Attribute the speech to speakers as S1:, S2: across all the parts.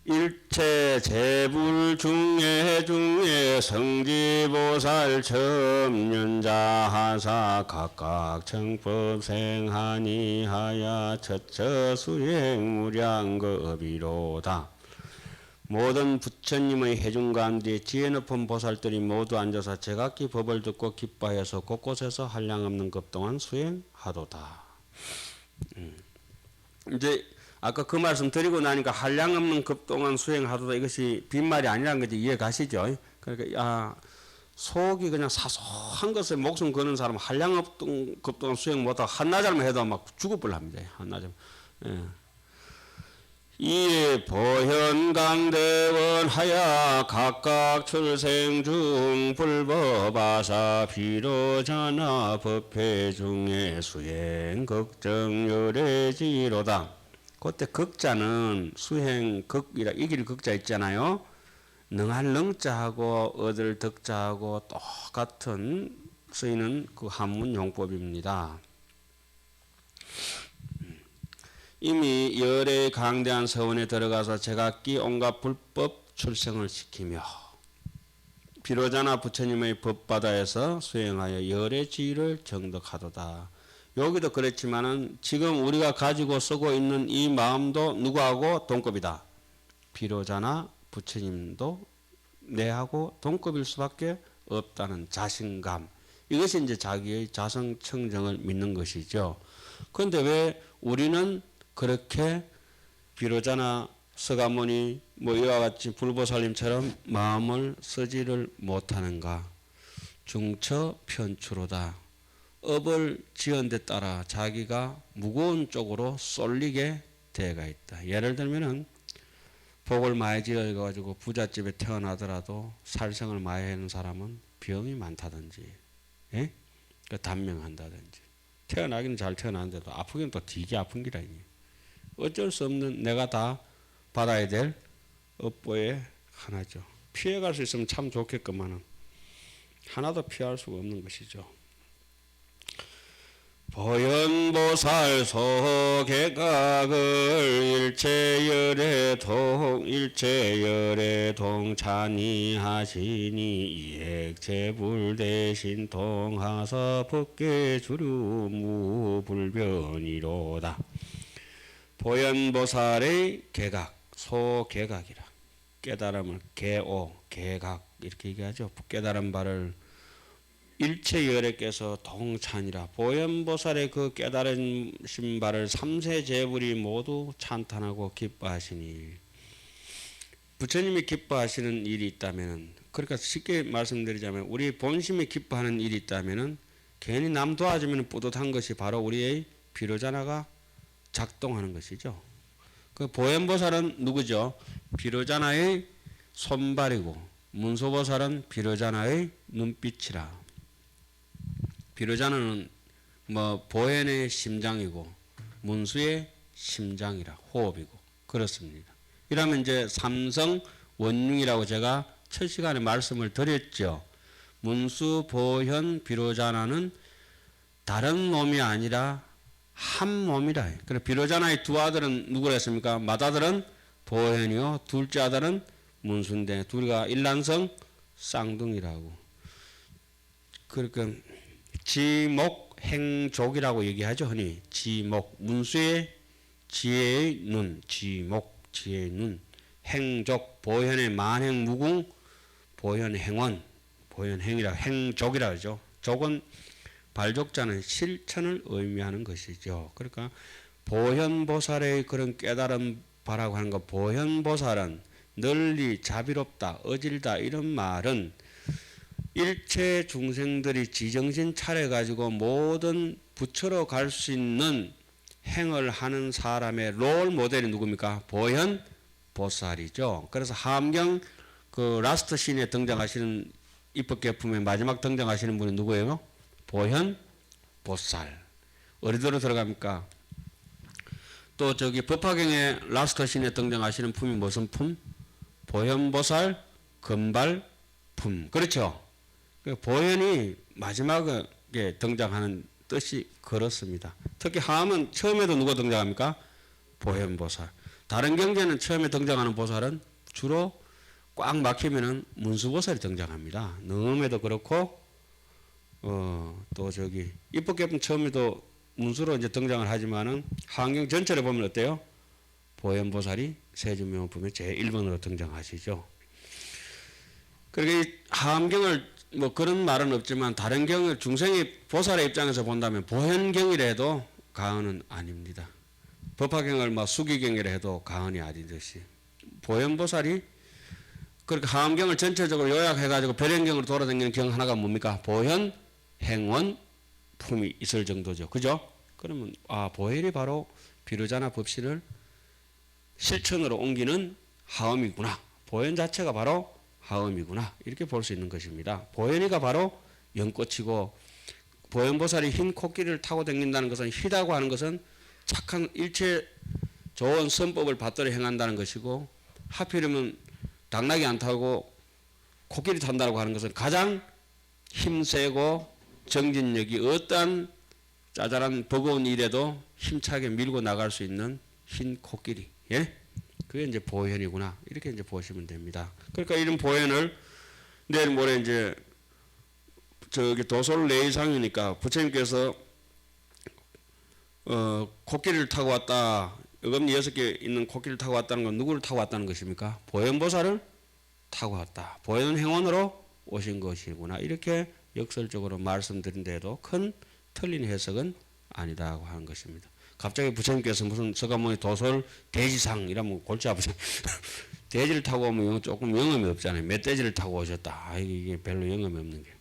S1: 일체 재불 중에 성지보살 첨연자 하사 각각 정법 생하니 하야 처처 수행 무량겁이로다. 모든 부처님의 해중 가운데 지혜 높은 보살들이 모두 앉아서 제각기 법을 듣고 기뻐해서 곳곳에서 한량없는 급 동안 수행하도다. 이제 아까 그 말씀 드리고 나니까 한량없는 급 동안 수행하도다, 이것이 빈말이 아니라는 거지 이해 가시죠? 그러니까 속이 그냥 사소한 것에 목숨 거는 사람은 한량없는 급 동안 수행 못하고 한나절만 해도 막 죽어버려 합니다. 한나절. 예. 이에 보현강대원 하야 각각 출생 중 불법아사 비로자나 법회 중에 수행 걱정 열애지로다. 그때 극자는 수행 극이라 이길 극자 있잖아요. 능할 능자하고 얻을 덕자하고 똑같은 쓰이는 그 한문 용법입니다. 이미 열의 강대한 서원에 들어가서 제각기 온갖 불법 출생을 시키며 비로자나 부처님의 법바다에서 수행하여 열의 지위를 정덕하도다. 여기도 그랬지만은 지금 우리가 가지고 쓰고 있는 이 마음도 누구하고 동급이다. 비로자나 부처님도 내하고 동급일 수밖에 없다는 자신감. 이것이 이제 자기의 자성청정을 믿는 것이죠. 그런데 왜 우리는 그렇게 비로자나 서가모니 뭐 이와 같이 불보살님처럼 마음을 쓰지를 못하는가? 중처 편추로다. 업을 지은 데 따라 자기가 무거운 쪽으로 쏠리게 되어가 있다. 예를 들면은 복을 많이 지어가지고 부잣집에 태어나더라도 살생을 많이 하는 사람은 병이 많다든지, 예? 단명한다든지, 태어나기는 잘 태어났는데도 아프기는 또 되게 아픈 기라니. 어쩔 수 없는 내가 다 받아야 될 업보의 하나죠. 피해갈 수 있으면 참 좋겠구만은 하나도 피할 수가 없는 것이죠. 보현보살 소개각을 일체열의 동찬이 하시니 이액제불 대신 통하사 법계 주류 무불변이로다. 보현보살의 개각, 소개각이라. 깨달음을 개오, 개각 이렇게 얘기하죠. 깨달은 바를 일체열애께서 동찬이라. 보현보살의 그 깨달으신 바를 삼세제불이 모두 찬탄하고 기뻐하시니. 부처님이 기뻐하시는 일이 있다면, 그러니까 쉽게 말씀드리자면 우리 본심이 기뻐하는 일이 있다면 괜히 남 도와주면 뿌듯한 것이 바로 우리의 비로자나가 작동하는 것이죠. 그 보현보살은 누구죠? 비로자나의 손발이고 문수보살은 비로자나의 눈빛이라. 비로자나는 뭐 보현의 심장이고 문수의 심장이라, 호흡이고 그렇습니다. 이러면 이제 삼성 원융이라고 제가 첫 시간에 말씀을 드렸죠. 문수, 보현, 비로자나는 다른 몸이 아니라 한 몸이라. 그래 비로자나의 두 아들은 누구라 했습니까? 맏아들은 보현이요, 둘째 아들은 문수인데 둘이가 일란성 쌍둥이라고. 그러니까 지목행족이라고 얘기하죠. 흔히 지목, 문수의 지혜의 눈, 지목, 지혜의 눈, 행족, 보현의 만행무궁, 보현행원, 보현행이라 행족이라 하죠. 족은 발족자는 실천을 의미하는 것이죠. 그러니까 보현보살의 그런 깨달음 바라고 하는 것, 보현보살은 널리 자비롭다, 어질다 이런 말은 일체 중생들이 지정신 차려가지고 모든 부처로 갈 수 있는 행을 하는 사람의 롤 모델이 누굽니까? 보현보살이죠. 그래서 함경 그 라스트 씬에 등장하시는 입법계품의 마지막 등장하시는 분이 누구예요? 보현보살. 어디로 들어갑니까? 또 저기 법화경의 라스트 씬에 등장하시는 품이 무슨 품? 보현보살 금발품. 그렇죠? 보현이 마지막에 등장하는 뜻이 그렇습니다. 특히 하암은 처음에도 누가 등장합니까? 보현보살. 다른 경제는 처음에 등장하는 보살은 주로 꽉 막히면은 문수보살이 등장합니다. 능음에도 그렇고 또 저기 입법계품 처음에도 문수로 이제 등장을 하지만은 하안경 전체를 보면 어때요? 보현보살이 세준명품에 제1번으로 등장하시죠. 그러니까 이 하암경을 뭐 그런 말은 없지만 다른 경을 중생이 보살의 입장에서 본다면 보현경이라 해도 가언은 아닙니다. 법화경을 막 수기경이라 해도 가언이 아니듯이 보현보살이 그렇게 하암경을 전체적으로 요약해가지고 별행경으로 돌아다니는 경 하나가 뭡니까? 보현, 행원, 품이 있을 정도죠. 그죠? 그러면 보현이 바로 비로자나 법신을 실천으로 옮기는 하음이구나. 보현 자체가 바로 하음이구나. 이렇게 볼 수 있는 것입니다. 보현이가 바로 연꽃이고 보현보살이 흰 코끼리를 타고 다닌다는 것은 희다고 하는 것은 착한 일체 좋은 선법을 받들어 행한다는 것이고 하필이면 당나귀 안 타고 코끼리 탄다고 하는 것은 가장 힘세고 정진력이 어떠한 짜잘한 버거운 일에도 힘차게 밀고 나갈 수 있는 흰 코끼리. 예? 그게 이제 보현이구나. 이렇게 이제 보시면 됩니다. 그러니까 이런 보현을 내일 모레 이제 저기 도솔 내의상이니까 부처님께서 코끼리를 타고 왔다. 어금니 6개 있는 코끼리를 타고 왔다는 건 누구를 타고 왔다는 것입니까? 보현보살을 타고 왔다. 보현 행원으로 오신 것이구나. 이렇게 역설적으로 말씀드린 데에도 큰 틀린 해석은 아니다고 하는 것입니다. 갑자기 부처님께서 무슨 서가모니 도솔 대지상 이러면 골치 아프죠. 돼지를 타고 오면 조금 영험이 없잖아요. 멧돼지를 타고 오셨다. 이게 별로 영험이 없는 게.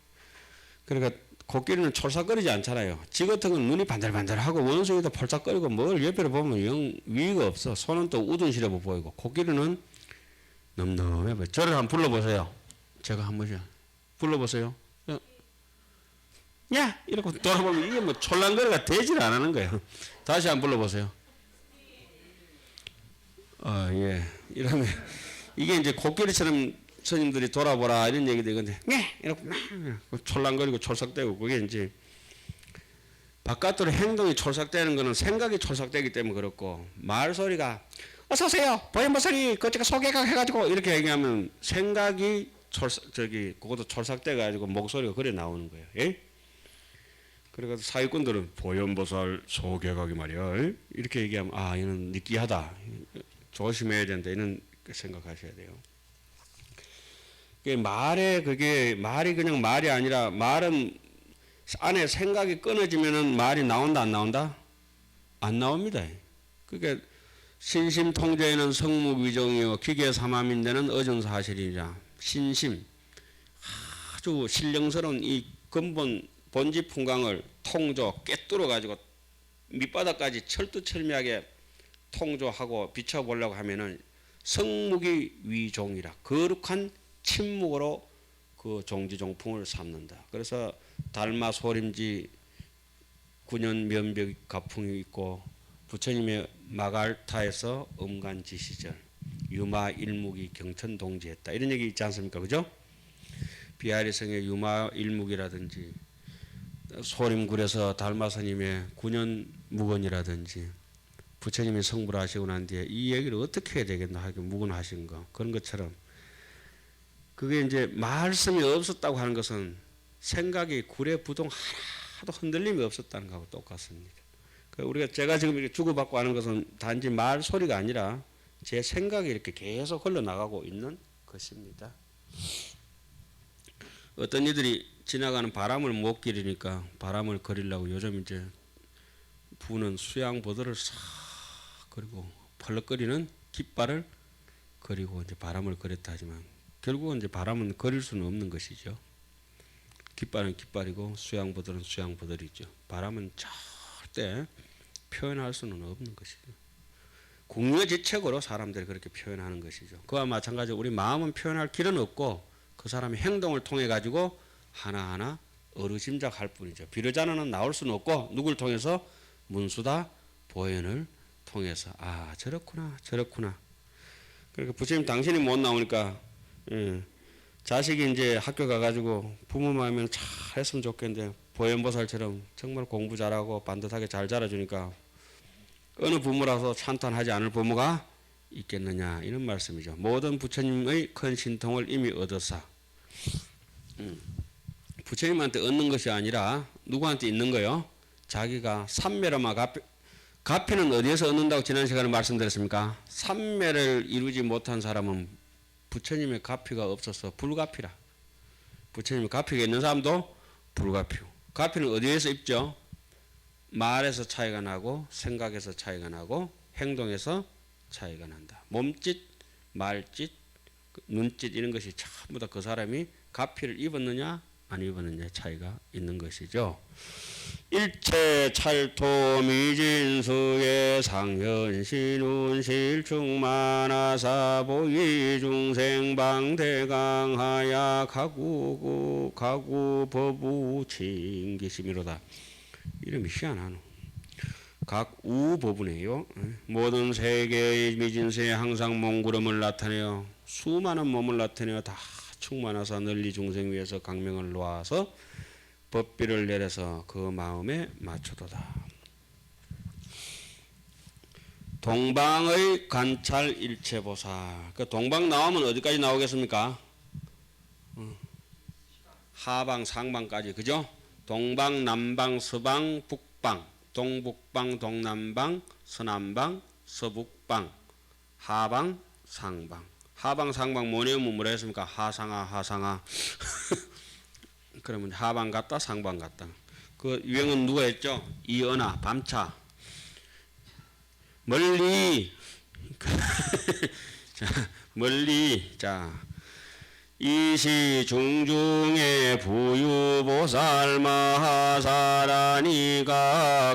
S1: 그러니까 코끼리는 촐싹거리지 않잖아요. 지 같은 건 눈이 반들반들하고 원숭이도 펄짝거리고 뭘 옆에를 보면 영 위가 없어. 손은 또 우둔시려 보이고 코끼리는 넘넘해 보여. 저를 한번 불러보세요. 제가 한 번씩 불러보세요. 야! 이러고 돌아보면 이게 뭐 촐랑거리가 되지를 안 하는 거예요. 다시 한번 불러보세요. 예. 이러면 이게 이제 코끼리처럼 스님들이 돌아보라 이런 얘기도 있는데 이렇게 촐랑거리고 촐싹대고 그게 이제 바깥으로 행동이 촐싹대는 거는 생각이 촐싹대기 때문에 그렇고 말소리가 어서 오세요 보현보살이 그쪽에 소개가 해가지고 이렇게 얘기하면 생각이 그것도 촐싹대 가지고 목소리가 그래 나오는 거예요. 예? 그래서 사기꾼들은 보현보살 소개각이 말이야 이렇게 얘기하면 얘는 느끼하다 조심해야 된다 이런 생각하셔야 돼요. 그게 말이 그냥 말이 아니라 말은 안에 생각이 끊어지면은 말이 나온다 안 나온다? 안 나옵니다. 그러니까 신심통제에는 성무위종이요 기계삼함인데는 어정사실이라 신심 아주 신령스러운 이 근본 본지 풍광을 통조 꿰뚫어 가지고 밑바닥까지 철두철미하게 통조하고 비춰보려고 하면은 성무기 위종이라 거룩한 침묵으로 그 종지종풍을 삼는다. 그래서 달마 소림지 군연 면벽 가풍이 있고 부처님의 마갈타에서 음간지시절 유마 일묵이 경천동지했다. 이런 얘기 있지 않습니까? 그죠? 비아리성의 유마 일묵이라든지 소림굴에서 달마스님의 군연 무건이라든지 부처님이 성불 하시고 난 뒤에 이 얘기를 어떻게 해야 되겠나 하게 무건하신 거 그런 것처럼 그게 이제 말씀이 없었다고 하는 것은 생각이 구레부동 하나도 흔들림이 없었다는 거하고 똑같습니다. 우리가 제가 지금 이렇게 주고받고 하는 것은 단지 말 소리가 아니라 제 생각이 이렇게 계속 흘러나가고 있는 것입니다. 어떤 이들이 지나가는 바람을 못 기르니까 바람을 거리려고 요즘 이제 부는 수양보드를 싹 그리고 펄럭거리는 깃발을 그리고 이제 바람을 거렸다 하지만 결국은 이제 바람은 거릴 수는 없는 것이죠. 깃발은 깃발이고 수양보드는 수양보드이죠. 바람은 절대 표현할 수는 없는 것이죠. 궁여지책으로 사람들이 그렇게 표현하는 것이죠. 그와 마찬가지로 우리 마음은 표현할 길은 없고 그 사람의 행동을 통해 가지고 하나하나 어루짐작할 뿐이죠. 비로자나는 나올 수는 없고 누굴 통해서 문수다 보현을 통해서 저렇구나 저렇구나. 그러니까 부처님 당신이 못 나오니까 자식이 이제 학교 가가지고 부모 마음에는 잘 했으면 좋겠는데 보현보살처럼 정말 공부 잘하고 반듯하게 잘 자라주니까 어느 부모라서 찬탄하지 않을 부모가 있겠느냐 이런 말씀이죠. 모든 부처님의 큰 신통을 이미 얻었사. 부처님한테 얻는 것이 아니라 누구한테 있는 거요? 자기가 삼매로만 가피는 어디에서 얻는다고 지난 시간에 말씀드렸습니까? 삼매를 이루지 못한 사람은 부처님의 가피가 없어서 불가피라. 부처님의 가피가 있는 사람도 불가피고. 가피는 어디에서 있죠? 말에서 차이가 나고 생각에서 차이가 나고 행동에서 차이가 난다. 몸짓, 말짓, 눈짓 이런 것이 전부 다 그 사람이 가피를 입었느냐 안 입었느냐의 차이가 있는 것이죠. 일체 찰토 미진수의 상현신운 실충만하사 보이 중생방 대강하야 가구 법우 칭기심이로다. 이름이 희한하노. 각우 법이네요. 모든 세계의 미진세에 항상 몽구름을 나타내어 수많은 몸을 나타내어 다 충만하사 널리 중생 위에서 강명을 놓아서 법비를 내려서 그 마음에 맞춰도다. 동방의 관찰 일체보살. 그 동방 나오면 어디까지 나오겠습니까? 하방 상방까지, 그죠? 동방 남방 서방 북방 동북방 동남방 서남방 서북방 하방 상방. 하방 상방 뭐네요? 뭐라 했습니까? 하상하 하상하. 그러면 하방 같다 상방 같다. 그 유행은 누가 했죠? 이은하 밤차. 멀리 자, 멀리 자 이시 중중의 부유보살 마하사라니가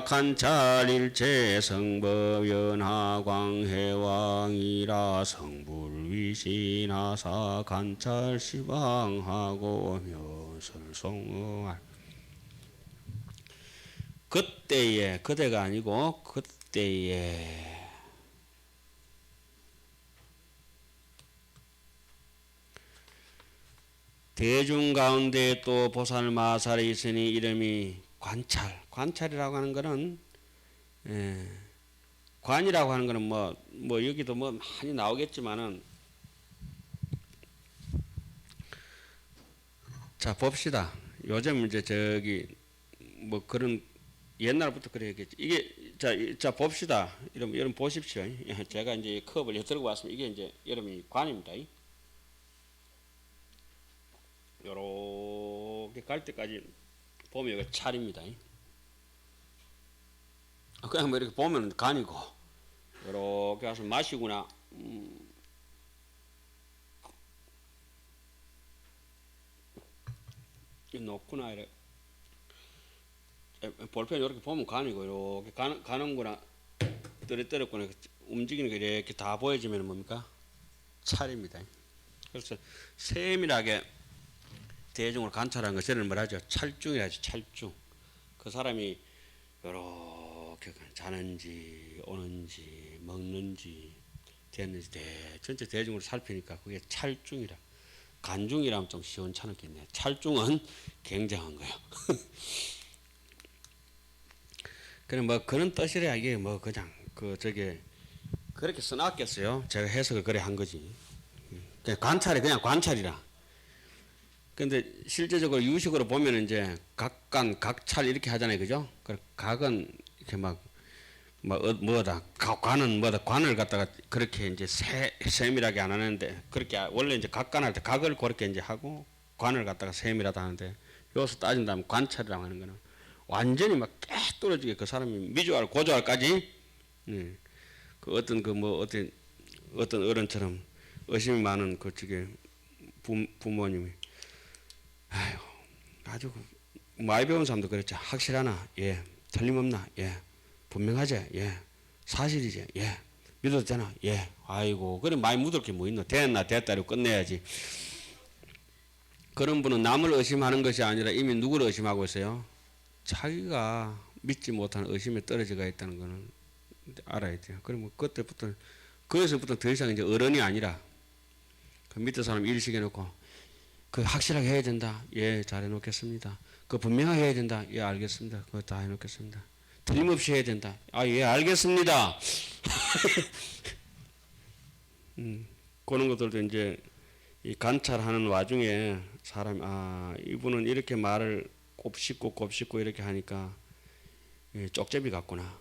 S1: 관찰일체 성법연하광해왕이라 성불위신하사 관찰시방하고 묘설송할. 그때에, 그대가 아니고 그때에 대중 가운데 또 보살 마살이 있으니 이름이 관찰. 관찰이라고 하는 것은 관이라고 하는 것은 뭐 여기도 뭐 많이 나오겠지만은 자 봅시다. 요즘 이제 저기 뭐 그런 옛날부터 그래야겠지. 이게 자 봅시다. 여러분 보십시오. 제가 이제 컵을 들고 왔습니다. 이게 이제 여러분이 관입니다. 요렇게 갈 때까지 보면 이거 찰입니다. 그냥 뭐 이렇게 보면 간이고, 요렇게 와서 마시구나. 놓구나 이래. 볼펜 이렇게 보면 간이고, 이렇게 가는구나, 떨어뜨렸구나, 움직이는 게 이렇게 다 보여지면 뭡니까? 찰입니다. 그래서 세밀하게 대중을 관찰하는 것을 뭐라죠? 찰중이라죠. 찰중. 그 사람이 이렇게 자는지 오는지 먹는지 됐는지 전체 대중을 살피니까 그게 찰중이라. 간중이라면 좀 시원찮았겠네. 찰중은 굉장한 거예요. 그럼 뭐 그런 뜻이라 이게 뭐 그냥 저게 그렇게 써놨겠어요. 제가 해석을 그래 한 거지. 그냥 관찰이 그냥 관찰이라. 근데 실제적으로 유식으로 보면 이제 각간, 각찰 이렇게 하잖아요. 그죠? 각은 이렇게 뭐다. 관은 뭐다. 관을 갖다가 그렇게 이제 세밀하게 안 하는데, 그렇게 원래 이제 각관할 때 각을 그렇게 이제 하고 관을 갖다가 세밀하다 하는데, 여기서 따진다면 관찰이라고 하는 거는 완전히 막 깨뚫어지게 그 사람이 미주알, 고주알까지, 그 어떤 어떤 어른처럼 의심이 많은 그쪽에 부모님이 아유, 아주 많이 배운 사람도 그랬죠. 확실하나? 예. 틀림없나? 예. 분명하지? 예. 사실이지? 예. 믿어도 되나? 예. 아이고, 그래 많이 묻을 게 뭐 있노? 됐나? 됐다로 끝내야지. 그런 분은 남을 의심하는 것이 아니라 이미 누구를 의심하고 있어요? 자기가 믿지 못하는 의심에 떨어져가 있다는 것은 알아야 돼요. 그러면 그때부터, 거기서부터 더 이상 이제 어른이 아니라 그 밑에 사람 일식해 놓고 그 확실하게 해야 된다. 예, 잘해 놓겠습니다. 그 분명하게 해야 된다. 예, 알겠습니다. 그거 다 해 놓겠습니다. 틀림없이 해야 된다. 아, 예, 알겠습니다. 그런 것들도 이제 이 관찰하는 와중에 사람이 이분은 이렇게 말을 곱씹고 이렇게 하니까 쪽제비 같구나.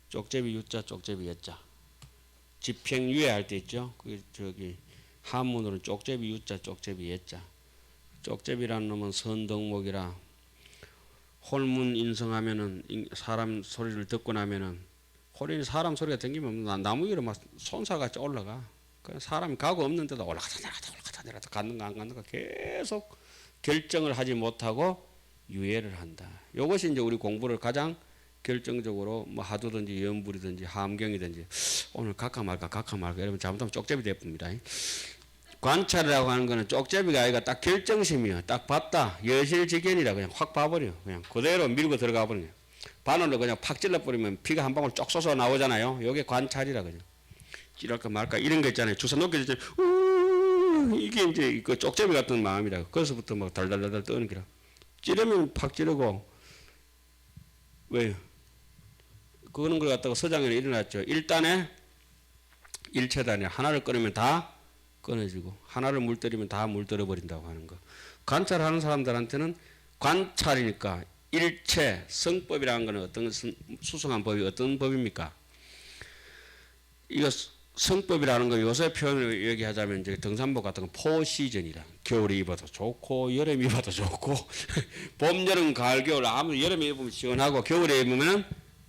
S1: 쪽제비 유자 쪽제비 예자. 집행유예 할 때 있죠. 그 저기 한문으로는 쪽제비 유자 쪽제비 예자. 쪽제비라는 놈은 선덕목이라 홀문 인성하면은 사람 소리를 듣고 나면은 홀인 사람 소리가 댕기면 나무 위로 막 손사같이 올라가. 사람이 가고 없는 데도 올라가다 내려가다 갔는가 안 갔는가 계속 결정을 하지 못하고 유예를 한다. 이것이 이제 우리 공부를 가장 결정적으로 뭐 하두든지 연불이든지 함경이든지 오늘 갈까 말까 여러분 잘못하면 쪽제비 되어봅니다. 관찰이라고 하는 거는 쪽제비가 아니라 딱 결정심이요. 딱 봤다. 여실직견이라 그냥 확 봐버려. 그냥 그대로 밀고 들어가 버려. 바늘로 그냥 팍 찔러버리면 피가 한 방울 쪽 솟아 나오잖아요. 이게 관찰이라 그냥. 찌랄까 말까 이런 거 있잖아요. 주사 놓게 되잖아요. 이게 이제 그 쪽제비 같은 마음이라. 거기서부터 막 달달달달 떠는 기라. 찌르면 팍 찌르고 왜요? 그런 걸 갖다가 서장에는 일어났죠. 1단에 1체단에 하나를 끊으면 다 끊어지고 하나를 물들이면 다 물들어 버린다고 하는 거. 관찰하는 사람들한테는 관찰이니까 일체 성법이라는 것은 어떤 수성한 법이 어떤 법입니까? 이거 성법이라는 거 요새 표현을 얘기하자면 이제 등산복 같은 건 포시즌이라 겨울에 입어도 좋고 여름에 입어도 좋고 봄 여름 가을 겨울 아무 여름에 입으면 시원하고 겨울에 입으면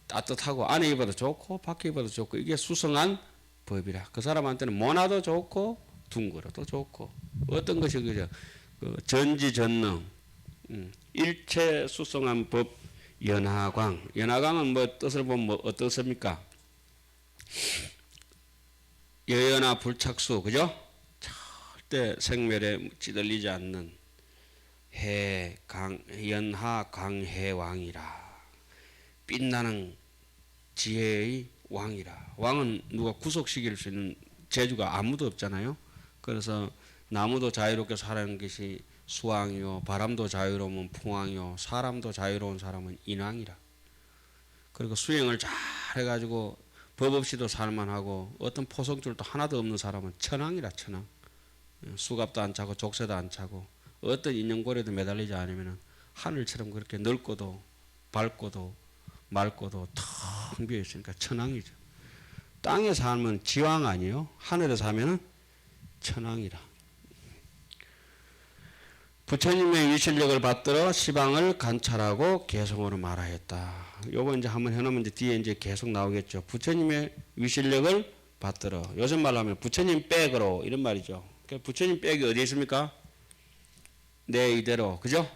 S1: 따뜻하고 안에 입어도 좋고 밖에 입어도 좋고 이게 수성한 법이라 그 사람한테는 모나도 좋고 둥그러도 좋고 어떤 것이 그저 그 전지전능 일체 수성한 법 연하광 연하광은 뭐 뜻을 보면 뭐 어떻습니까? 여연하 불착수 그죠? 절대 생멸에 찌들리지 않는 연하 강해왕이라 빛나는 지혜의 왕이라. 왕은 누가 구속시킬 수 있는 재주가 아무도 없잖아요. 그래서 나무도 자유롭게 사는 것이 수왕이요 바람도 자유로우면 풍왕이요 사람도 자유로운 사람은 인왕이라. 그리고 수행을 잘 해가지고 법 없이도 살만하고 어떤 포성줄도 하나도 없는 사람은 천왕이라. 천왕. 수갑도 안 차고 족쇄도 안 차고 어떤 인연고리에도 매달리지 않으면 하늘처럼 그렇게 넓고도 밝고도 맑고도 텅 비어 있으니까 천왕이죠. 땅에 살면 지왕 아니요. 하늘에 사면은 천왕이라. 부처님의 위실력을 받들어 시방을 관찰하고 개성으로 말하였다. 요거 이제 한번 해놓으면 이제 뒤에 이제 계속 나오겠죠. 부처님의 위실력을 받들어. 요즘 말로 하면 부처님 백으로 이런 말이죠. 그러니까 부처님 백이 어디에 있습니까? 내 이대로. 그죠?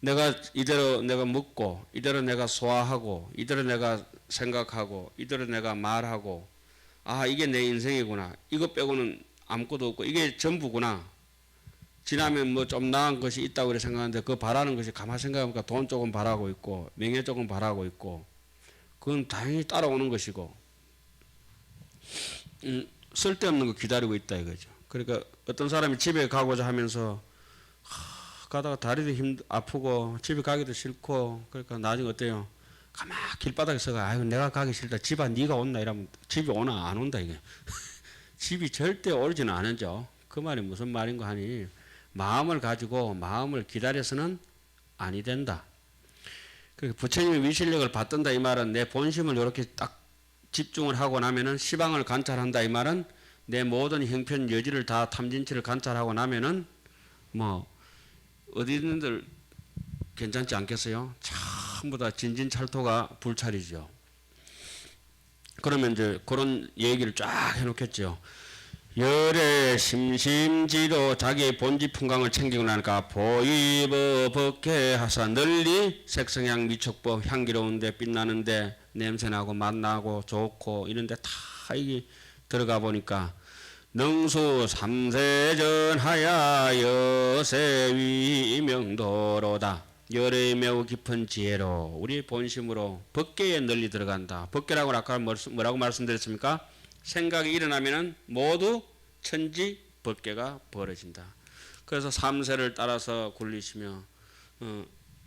S1: 내가 이대로 내가 묻고 이대로 내가 소화하고 이대로 내가 생각하고 이대로 내가 말하고 이게 내 인생이구나. 이것 빼고는 아무것도 없고 이게 전부구나. 지나면 뭐 좀 나은 것이 있다고 그래 생각하는데 그 바라는 것이 가만히 생각해보니까 돈 조금 바라고 있고 명예 조금 바라고 있고 그건 당연히 따라오는 것이고 쓸데없는 거 기다리고 있다 이거죠. 그러니까 어떤 사람이 집에 가고자 하면서 가다가 다리도 아프고 집에 가기도 싫고 그러니까 나중에 어때요? 가만 길바닥에 서가 내가 가기 싫다. 집아 네가 온나 이러면 집이 오나 안 온다 이게. 집이 절대 오지는 않죠. 그 말이 무슨 말인가 하니 마음을 가지고 마음을 기다려서는 아니 된다. 그러니까 부처님의 위실력을 받든다 이 말은 내 본심을 이렇게 딱 집중을 하고 나면은 시방을 관찰한다 이 말은 내 모든 형편 여지를 다 탐진치를 관찰하고 나면은 뭐 어디든들 괜찮지 않겠어요? 전부 다 진진찰토가 불찰이죠. 그러면 이제 그런 얘기를 쫙 해놓겠죠. 열의 심심지로 자기의 본지 풍광을 챙기고 나니까 보이버 법회하사 널리 색성향 미촉법 향기로운데 빛나는데 냄새나고 맛나고 좋고 이런데 다 이게 들어가 보니까 능수 삼세전하야 여세위 명도로다. 열의 매우 깊은 지혜로 우리 본심으로 법계에 널리 들어간다. 법계라고 아까 뭐라고 말씀드렸습니까? 생각이 일어나면은 모두 천지 법계가 벌어진다. 그래서 삼세를 따라서 굴리시며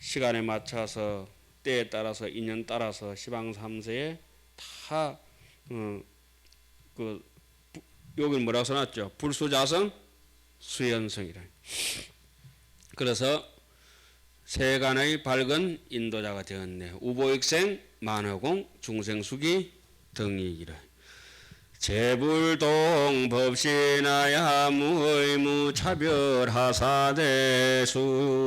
S1: 시간에 맞춰서 때에 따라서 인연 따라서 시방 삼세에 다 여기 뭐라고 써놨죠? 불수자성 수연성이라. 그래서 세간의 밝은 인도자가 되었네. 우보익생 만허공 중생수기 등이기라. 제불동 법신하야 무의무 차별하사대수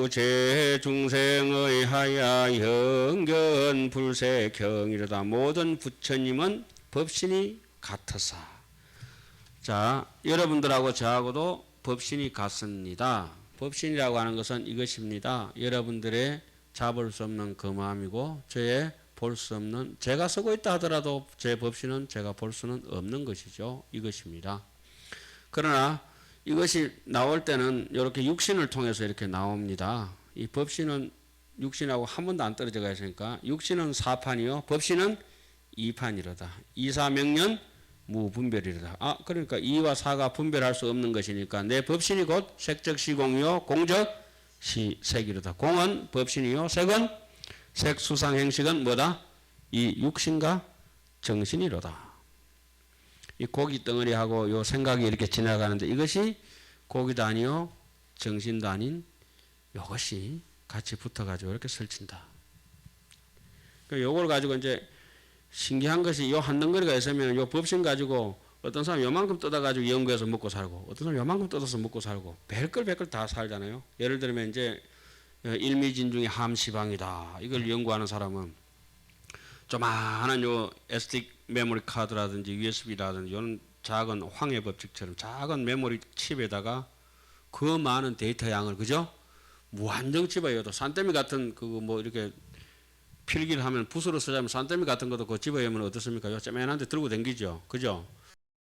S1: 제중생의 하야 영견 불세경이로다. 모든 부처님은 법신이 같으사. 자, 여러분들하고 저하고도 법신이 같습니다. 법신이라고 하는 것은 이것입니다. 여러분들의 잡을 수 없는 그 마음이고 저의 볼 수 없는, 제가 쓰고 있다 하더라도 제 법신은 제가 볼 수는 없는 것이죠. 이것입니다. 그러나 이것이 나올 때는 이렇게 육신을 통해서 이렇게 나옵니다. 이 법신은 육신하고 한 번도 안 떨어져 가 있으니까 육신은 4판이요. 법신은 2판이로다. 이사명년 무분별이로다. 그러니까 2와 4가 분별할 수 없는 것이니까 내 법신이 곧 색적시공이요 공적시색이로다. 공은 법신이요. 색은 색수상행식은 뭐다? 이 육신과 정신이로다. 이 고기 덩어리하고 요 생각이 이렇게 지나가는데 이것이 고기도 아니요 정신도 아닌 이것이 같이 붙어가지고 이렇게 설친다. 요걸 가지고 이제 신기한 것이 요 한 덩어리가 있으면 요 법신 가지고 어떤 사람 요만큼 뜯어가지고 연구해서 먹고 살고 어떤 사람 요만큼 뜯어서 먹고 살고 별걸 다 살잖아요. 예를 들면 이제 일미진중의 함시방이다. 이걸 연구하는 사람은 조만한 요 SD 메모리 카드라든지 USB라든지 이런 작은 황해 법칙처럼 작은 메모리 칩에다가 그 많은 데이터 양을 그죠? 무한정 집어여도 산더미 같은 그거 뭐 이렇게 필기를 하면 붓으로 쓰자면 산더미 같은 것도 그 집어여면 어떻습니까? 요 쪼맨한데 들고 댕기죠. 그죠?